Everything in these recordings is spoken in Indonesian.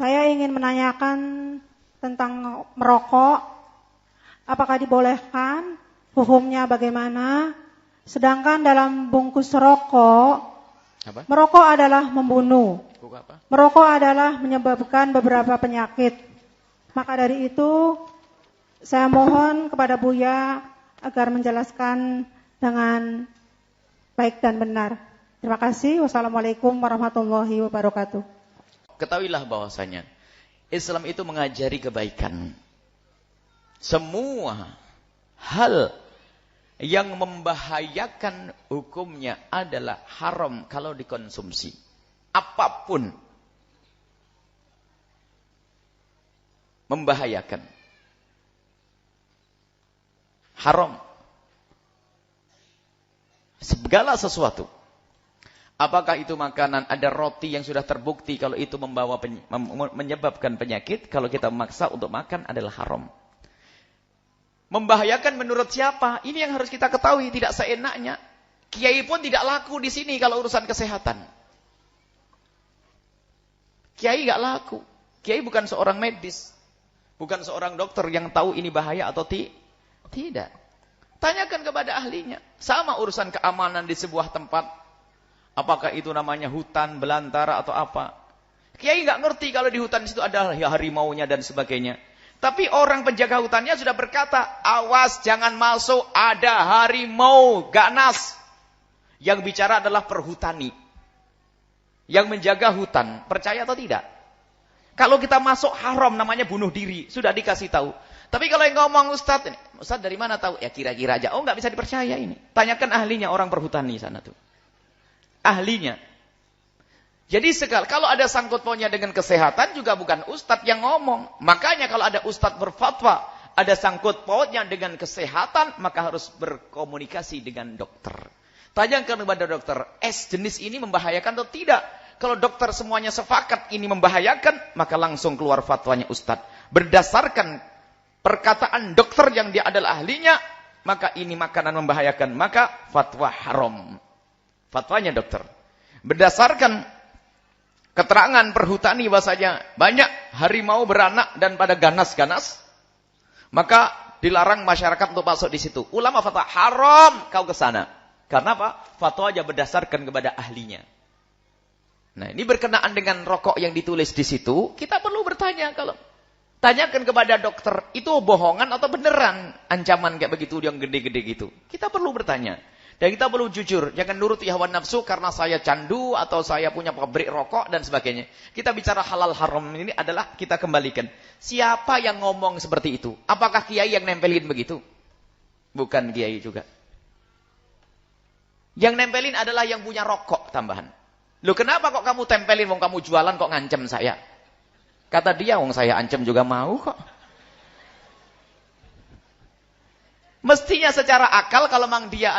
Saya ingin menanyakan tentang merokok. Apakah dibolehkan? Hukumnya bagaimana? Sedangkan dalam bungkus rokok, merokok adalah membunuh. Merokok adalah menyebabkan beberapa penyakit. Maka dari itu, saya mohon kepada Buya agar menjelaskan dengan baik dan benar. Terima kasih. Wassalamualaikum warahmatullahi wabarakatuh. Ketahuilah bahwasanya Islam itu mengajari kebaikan. Semua hal yang membahayakan hukumnya adalah haram kalau dikonsumsi. Apapun membahayakan. Haram. Segala sesuatu. Apakah itu makanan, ada roti yang sudah terbukti kalau itu menyebabkan penyakit, kalau kita memaksa untuk makan adalah haram. Membahayakan menurut siapa? Ini yang harus kita ketahui, tidak seenaknya. Kiai pun tidak laku di sini kalau urusan kesehatan. Kiai nggak laku. Kiai bukan seorang medis. Bukan seorang dokter yang tahu ini bahaya atau tidak. Tanyakan kepada ahlinya. Sama urusan keamanan di sebuah tempat. Apakah itu namanya hutan, belantara atau apa? Kiai nggak ngerti kalau di hutan itu ada harimaunya dan sebagainya. Tapi orang penjaga hutannya sudah berkata, awas jangan masuk, ada harimau, ganas. Yang bicara adalah perhutani. Yang menjaga hutan, percaya atau tidak? Kalau kita masuk haram namanya bunuh diri, sudah dikasih tahu. Tapi kalau yang ngomong Ustadz dari mana tahu? Ya kira-kira aja. Oh nggak bisa dipercaya ini. Tanyakan ahlinya orang perhutani sana tuh. Ahlinya. Jadi kalau ada sangkut pautnya dengan kesehatan juga bukan ustadz yang ngomong. Makanya kalau ada ustadz berfatwa, ada sangkut pautnya dengan kesehatan, maka harus berkomunikasi dengan dokter. Tanyakan kepada dokter, es jenis ini membahayakan atau tidak? Kalau dokter semuanya sepakat ini membahayakan, maka langsung keluar fatwanya ustadz. Berdasarkan perkataan dokter yang dia adalah ahlinya, maka ini makanan membahayakan, maka fatwa haram. Fatwanya dokter. Berdasarkan keterangan perhutani bahasanya banyak harimau beranak dan pada ganas-ganas, maka dilarang masyarakat untuk masuk di situ. Ulama fatwa haram kau ke sana. Karena apa? Fatwa aja berdasarkan kepada ahlinya. Nah, ini berkenaan dengan rokok yang ditulis di situ, kita perlu bertanya kalau tanyakan kepada dokter, itu bohongan atau beneran ancaman kayak begitu yang gede-gede gitu. Kita perlu bertanya. Dan kita perlu jujur, jangan nuruti hawa nafsu karena saya candu atau saya punya pabrik rokok dan sebagainya. Kita bicara halal haram ini adalah kita kembalikan. Siapa yang ngomong seperti itu? Apakah kiai yang nempelin begitu? Bukan kiai juga. Yang nempelin adalah yang punya rokok tambahan. Loh kenapa kok kamu tempelin, wong kamu jualan kok ngancem saya? Kata dia, wong saya ancam juga mau kok. Mestinya secara akal kalau memang tidak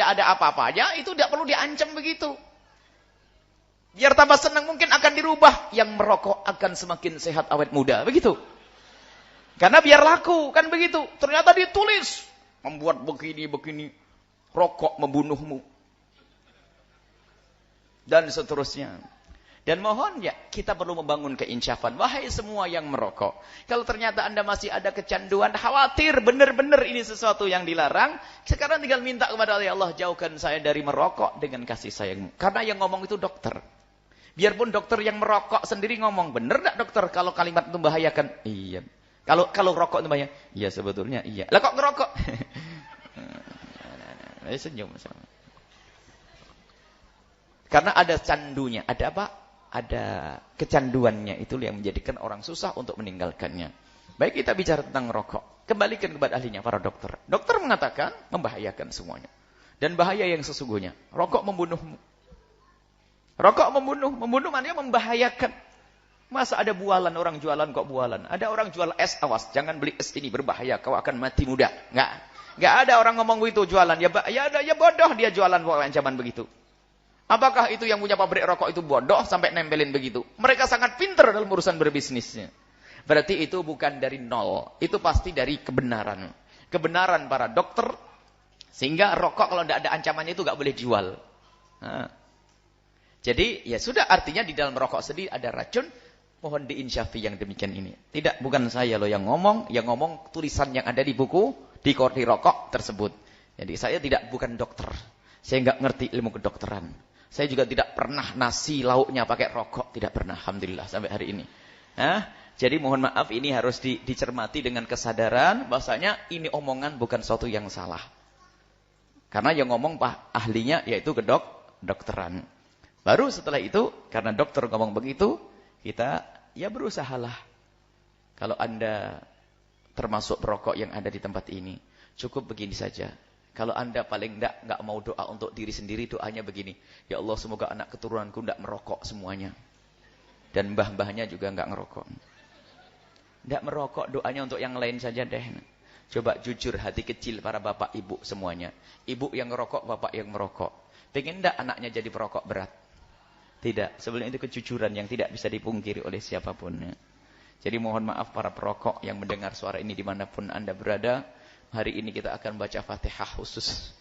ada apa-apanya, itu tidak perlu diancam begitu. Biar tambah senang mungkin akan dirubah. Yang merokok akan semakin sehat awet muda, begitu. Karena biar laku, kan begitu. Ternyata ditulis, membuat begini-begini, rokok membunuhmu. Dan seterusnya. Dan mohon ya, kita perlu membangun keinsyafan. Wahai semua yang merokok. Kalau ternyata Anda masih ada kecanduan, khawatir benar-benar ini sesuatu yang dilarang. Sekarang tinggal minta kepada Allah, jauhkan saya dari merokok dengan kasih sayangmu. Karena yang ngomong itu dokter. Biarpun dokter yang merokok sendiri ngomong, benar tak dokter kalau kalimat itu membahayakan? Iya. Kalau rokok itu bahaya? Iya sebetulnya iya. Lah kok ngerokok? Senyum. Karena ada candunya. Ada apa? Ada kecanduannya, itu yang menjadikan orang susah untuk meninggalkannya. Baik, kita bicara tentang rokok. Kembalikan kepada ahlinya, para dokter. Dokter mengatakan membahayakan semuanya. Dan bahaya yang sesungguhnya. Rokok membunuhmu. Rokok membunuh maknanya membahayakan. Masa ada bualan, orang jualan kok bualan. Ada orang jual es, awas, jangan beli es ini berbahaya, kau akan mati muda. Enggak ada orang ngomong begitu jualan. Ya bodoh dia jualan ancaman begitu. Apakah itu yang punya pabrik rokok itu bodoh sampai nempelin begitu? Mereka sangat pintar dalam urusan berbisnisnya. Berarti itu bukan dari nol. Itu pasti dari kebenaran. Kebenaran para dokter. Sehingga rokok kalau tidak ada ancamannya itu nggak boleh jual. Nah. Jadi ya sudah, artinya di dalam rokok sendiri ada racun. Mohon diinsyafi yang demikian ini. Tidak, bukan saya loh yang ngomong tulisan yang ada di buku, di rokok tersebut. Jadi saya bukan dokter. Saya nggak ngerti ilmu kedokteran. Saya juga tidak pernah nasi lauknya pakai rokok, tidak pernah, alhamdulillah sampai hari ini. Jadi mohon maaf, ini harus dicermati dengan kesadaran bahwasanya ini omongan bukan suatu yang salah. Karena yang ngomong ahlinya yaitu kedokteran. Baru setelah itu, karena dokter ngomong begitu, kita ya berusahalah. Kalau Anda termasuk perokok yang ada di tempat ini, cukup begini saja. Kalau Anda paling enggak mau doa untuk diri sendiri, doanya begini. Ya Allah, semoga anak keturunanku enggak merokok semuanya. Dan mbah-mbahnya juga enggak ngerokok. Enggak merokok, doanya untuk yang lain saja deh. Coba jujur hati kecil para bapak ibu semuanya. Ibu yang ngerokok, bapak yang merokok. Pengen enggak anaknya jadi perokok berat? Tidak. Sebelum itu kejujuran yang tidak bisa dipungkiri oleh siapapun. Jadi mohon maaf para perokok yang mendengar suara ini dimanapun Anda berada. Hari ini kita akan baca Fatihah khusus.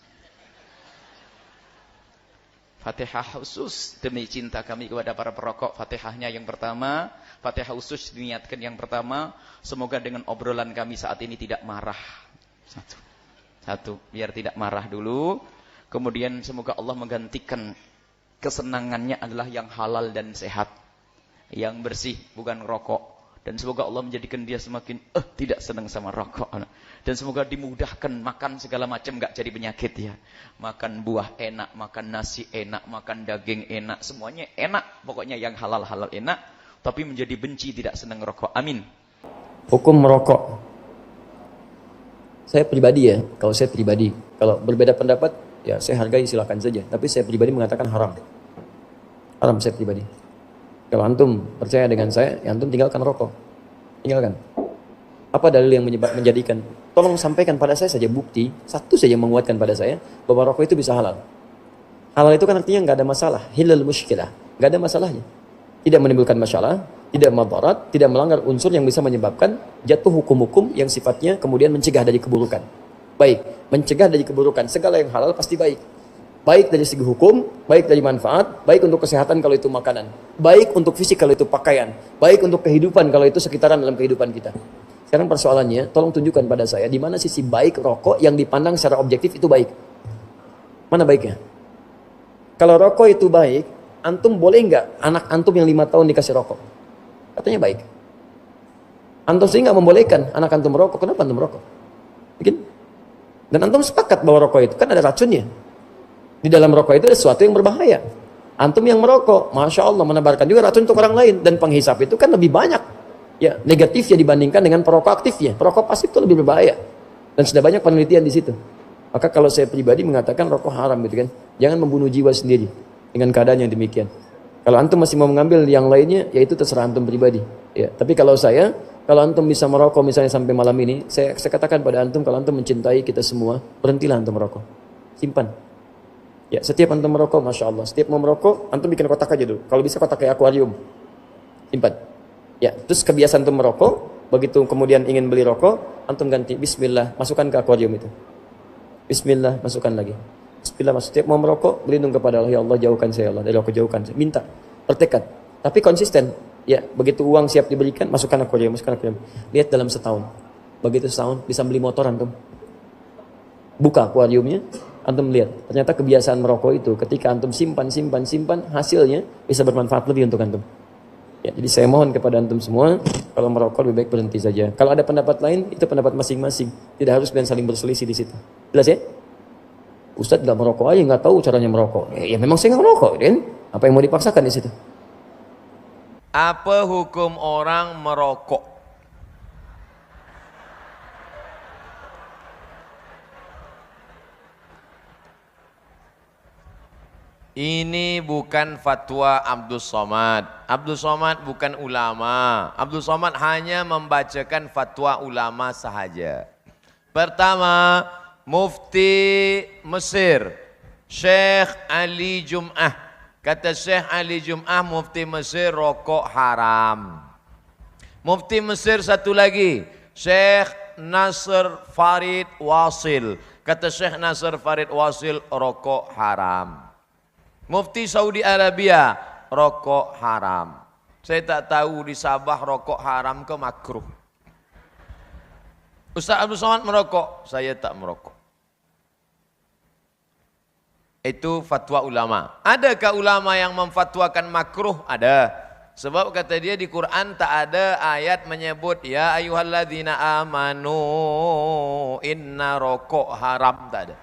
Fatihah khusus demi cinta kami kepada para perokok. Fatihahnya yang pertama, Fatihah khusus diniatkan yang pertama, semoga dengan obrolan kami saat ini tidak marah. Satu, biar tidak marah dulu. Kemudian semoga Allah menggantikan kesenangannya adalah yang halal dan sehat. Yang bersih, bukan rokok. Dan semoga Allah menjadikan dia semakin tidak senang sama rokok. Dan semoga dimudahkan makan segala macam, enggak jadi penyakit ya. Makan buah enak, makan nasi enak, makan daging enak, semuanya enak. Pokoknya yang halal-halal enak, tapi menjadi benci tidak senang rokok. Amin. Hukum merokok. Saya pribadi ya, kalau berbeda pendapat ya saya hargai, silakan saja. Tapi saya pribadi mengatakan haram. Haram saya pribadi. Kalau antum percaya dengan saya, ya antum tinggalkan rokok. Tinggalkan. Apa dalil yang menjadikan? Tolong sampaikan pada saya saja bukti, satu saja menguatkan pada saya bahwa rokok itu bisa halal. Halal itu kan artinya nggak ada masalah, hilal muskilah, nggak ada masalahnya. Tidak menimbulkan masalah, tidak madarat, tidak melanggar unsur yang bisa menyebabkan jatuh hukum-hukum yang sifatnya kemudian mencegah dari keburukan. Baik, mencegah dari keburukan, segala yang halal pasti baik. Baik dari segi hukum, baik dari manfaat, baik untuk kesehatan kalau itu makanan, baik untuk fisik kalau itu pakaian, baik untuk kehidupan kalau itu sekitaran dalam kehidupan kita. Sekarang persoalannya, tolong tunjukkan pada saya di mana sisi baik rokok yang dipandang secara objektif itu baik. Mana baiknya? Kalau rokok itu baik, antum boleh nggak anak antum yang 5 tahun dikasih rokok? Katanya baik. Antum sih nggak membolehkan anak antum merokok, kenapa antum merokok? Bikin? Dan antum sepakat bahwa rokok itu kan ada racunnya. Di dalam rokok itu ada sesuatu yang berbahaya. Antum yang merokok, Masya Allah, menebarkan juga racun untuk orang lain. Dan penghisap itu kan lebih banyak ya negatifnya dibandingkan dengan perokok aktifnya. Perokok pasif itu lebih berbahaya. Dan sudah banyak penelitian di situ. Maka kalau saya pribadi mengatakan rokok haram gitu kan. Jangan membunuh jiwa sendiri dengan keadaan yang demikian. Kalau antum masih mau mengambil yang lainnya, ya itu terserah antum pribadi. Ya, tapi kalau antum bisa merokok misalnya sampai malam ini, saya katakan pada antum, kalau antum mencintai kita semua, berhentilah antum merokok. Simpan. Ya, setiap antum merokok, Masya Allah. Setiap mau merokok, antum bikin kotak aja dulu. Kalau bisa kotak kayak akuarium. Simpan. Ya, terus kebiasaan antum merokok, begitu kemudian ingin beli rokok, antum ganti Bismillah, masukkan ke akuarium itu. Bismillah, masukkan lagi. Bismillah, setiap mau merokok, berlindung kepada Allah. Ya Allah, jauhkan saya Allah. Dari rokok jauhkan saya. Minta, bertekad. Tapi konsisten. Ya, begitu uang siap diberikan, masukkan akuarium. Lihat dalam setahun. Begitu setahun, bisa beli motor antum. Buka akuariumnya. Antum lihat, ternyata kebiasaan merokok itu ketika antum simpan, hasilnya bisa bermanfaat lebih untuk antum. Ya, jadi saya mohon kepada antum semua, kalau merokok lebih baik berhenti saja. Kalau ada pendapat lain, itu pendapat masing-masing. Tidak harus dan saling berselisih di situ. Jelas ya? Ustadz nggak merokok aja, nggak tahu caranya merokok. Ya memang saya nggak merokok, kan? Apa yang mau dipaksakan di situ? Apa hukum orang merokok? Ini bukan fatwa Abdul Somad. Abdul Somad bukan ulama. Abdul Somad hanya membacakan fatwa ulama sahaja. Pertama, Mufti Mesir, Syekh Ali Jum'ah. Kata Syekh Ali Jum'ah, Mufti Mesir, rokok haram. Mufti Mesir satu lagi, Syekh Nasr Farid Wasil. Kata Syekh Nasr Farid Wasil, rokok haram. Mufti Saudi Arabia, rokok haram. Saya tak tahu di Sabah rokok haram ke makruh. Ustaz Abdul Somad merokok, saya tak merokok. Itu fatwa ulama. Adakah ulama yang memfatwakan makruh? Ada. Sebab kata dia di Quran tak ada ayat menyebut ya ayyuhalladzina amanu inna rokok haram, tak ada.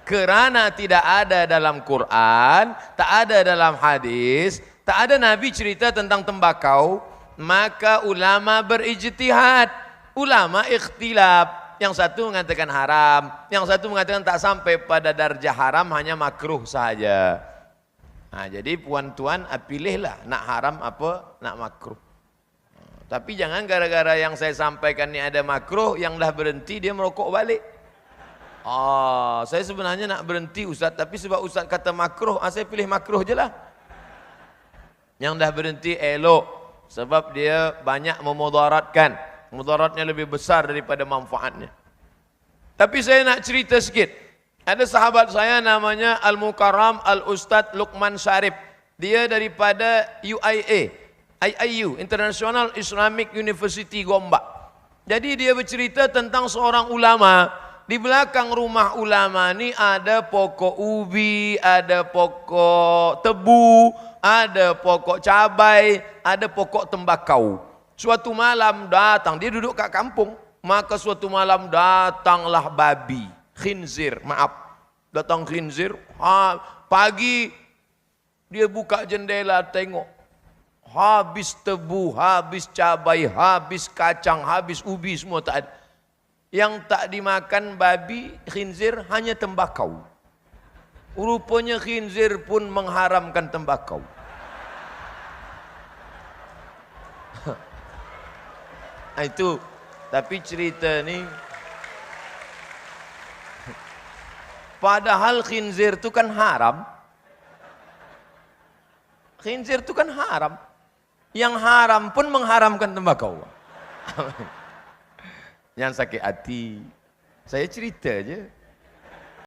Kerana tidak ada dalam Quran, tak ada dalam hadis, tak ada Nabi cerita tentang tembakau, maka ulama berijtihad, ulama ikhtilaf. Yang satu mengatakan haram, yang satu mengatakan tak sampai pada darjah haram, hanya makruh sahaja. Nah, jadi puan-tuan pilihlah nak haram apa nak makruh. Tapi jangan gara-gara yang saya sampaikan ni ada makruh, yang dah berhenti dia merokok balik. Saya sebenarnya nak berhenti Ustaz, tapi sebab Ustaz kata makruh, saya pilih makruh je lah. Yang dah berhenti elok, sebab dia banyak memudaratkan. Mudaratnya lebih besar daripada manfaatnya. Tapi saya nak cerita sikit. Ada sahabat saya namanya Al-Mukarram Al-Ustadz Luqman Syarif. Dia daripada UIA, IIU, International Islamic University Gombak. Jadi dia bercerita tentang seorang ulama. Di belakang rumah ulama ni ada pokok ubi, ada pokok tebu, ada pokok cabai, ada pokok tembakau. Suatu malam datang, dia duduk kat kampung, maka suatu malam datanglah babi, khinzir, datang khinzir, pagi dia buka jendela tengok, habis tebu, habis cabai, habis kacang, habis ubi, semua tak ada. Yang tak dimakan babi, khinzir, hanya tembakau. Rupanya khinzir pun mengharamkan tembakau. Itu, tapi cerita ni, padahal khinzir itu kan haram. Khinzir itu kan haram. Yang haram pun mengharamkan tembakau. Jangan sakit hati. Saya cerita aja.